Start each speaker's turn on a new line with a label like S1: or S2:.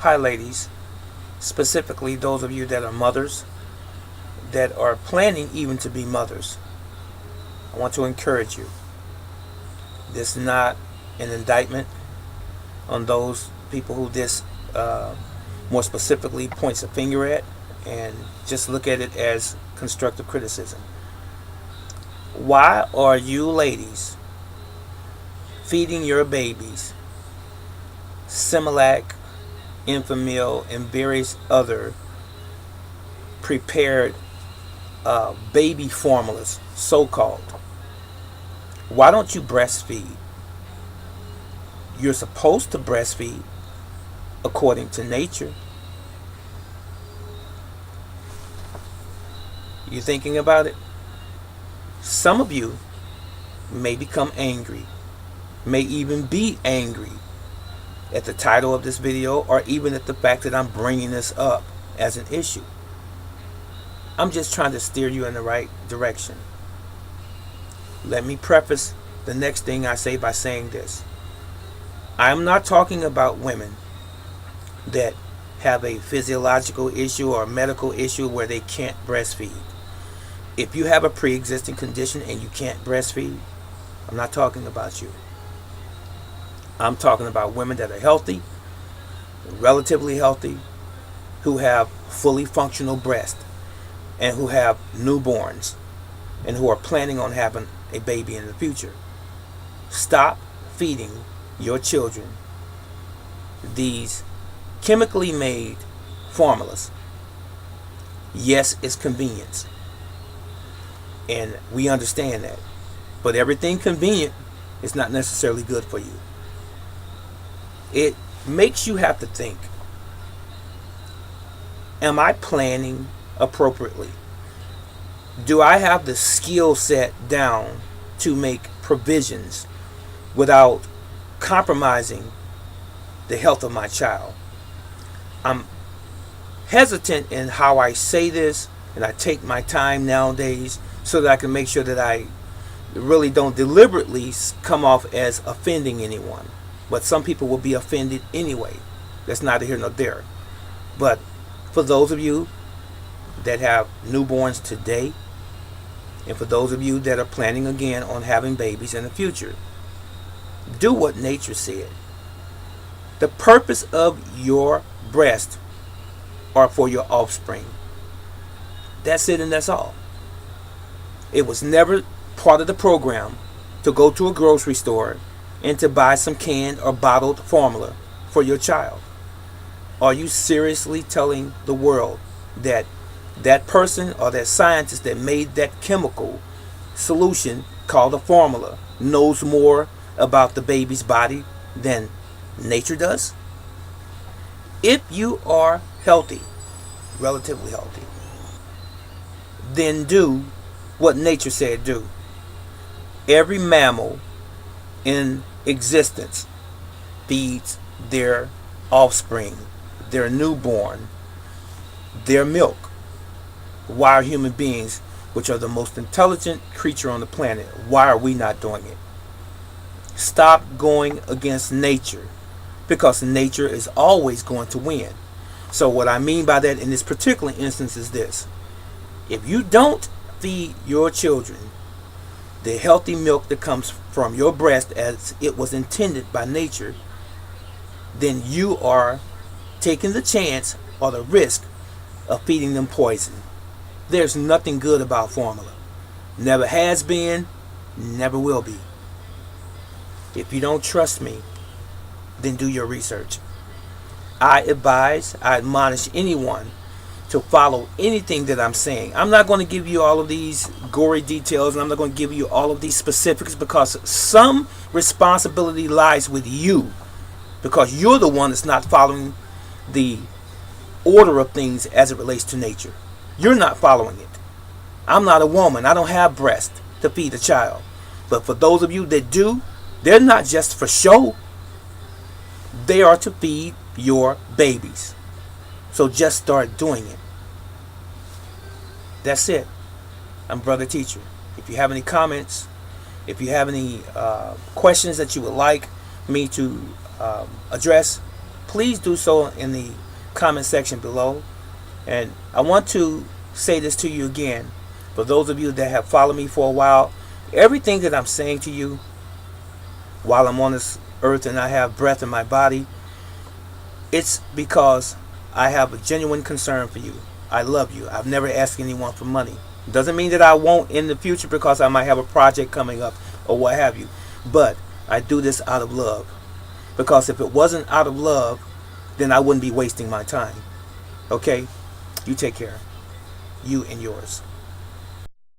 S1: Hi, ladies, specifically those of you that are mothers, that are planning even to be mothers. I want to encourage you. This is not an indictment on those people who this more specifically points a finger at, and just look at it as constructive criticism. Why are you ladies feeding your babies Similac, Enfamil, and various other prepared baby formulas, so-called? Why don't you breastfeed? You're supposed to breastfeed according to nature. You thinking about it? Some of you may become angry, may even be angry at the title of this video, or even at the fact that I'm bringing this up as an issue. I'm just trying to steer you in the right direction. Let me preface the next thing I say by saying this. I'm not talking about women that have a physiological issue or a medical issue where they can't breastfeed. If you have a pre-existing condition and you can't breastfeed, I'm not talking about you. I'm talking about women that are healthy, relatively healthy, who have fully functional breasts, and who have newborns, and who are planning on having a baby in the future. Stop feeding your children these chemically made formulas. Yes, it's convenience, and we understand that, but everything convenient is not necessarily good for you. It makes you have to think, am I planning appropriately? Do I have the skill set down to make provisions without compromising the health of my child? I'm hesitant in how I say this, and I take my time nowadays so that I can make sure that I really don't deliberately come off as offending anyone. But some people will be offended anyway. That's neither here nor there. But for those of you that have newborns today, and for those of you that are planning again on having babies in the future, do what nature said. The purpose of your breast are for your offspring. That's it, and that's all. It was never part of the program to go to a grocery store and to buy some canned or bottled formula for your child. Are you seriously telling the world that that person or that scientist that made that chemical solution called a formula knows more about the baby's body than nature does? If you are healthy, relatively healthy, then do what nature said do. Every mammal in existence feeds their offspring, their newborn, their milk. Why are human beings, which are the most intelligent creature on the planet, why are we not doing it? Stop going against nature, because nature is always going to win. So what I mean by that in this particular instance is this: if you don't feed your children the healthy milk that comes from your breast as it was intended by nature, then you are taking the chance or the risk of feeding them poison. There's nothing good about formula. Never has been, never will be. If you don't trust me, then do your research. I admonish anyone to follow anything that I'm saying. I'm not going to give you all of these gory details, and I'm not going to give you all of these specifics, because some responsibility lies with you, because you're the one that's not following the order of things as it relates to nature. You're not following it. I'm not a woman. I don't have breasts to feed a child. But for those of you that do, they're not just for show. They are to feed your babies. So just start doing it. That's it. I'm Brother Teacher. If you have any comments, if you have any questions that you would like me to address, please do so in the comment section below. And I want to say this to you again. For those of you that have followed me for a while, everything that I'm saying to you while I'm on this earth and I have breath in my body, it's because I have a genuine concern for you. I love you. I've never asked anyone for money. Doesn't mean that I won't in the future, because I might have a project coming up or what have you. But I do this out of love. Because if it wasn't out of love, then I wouldn't be wasting my time. Okay? You take care. You and yours.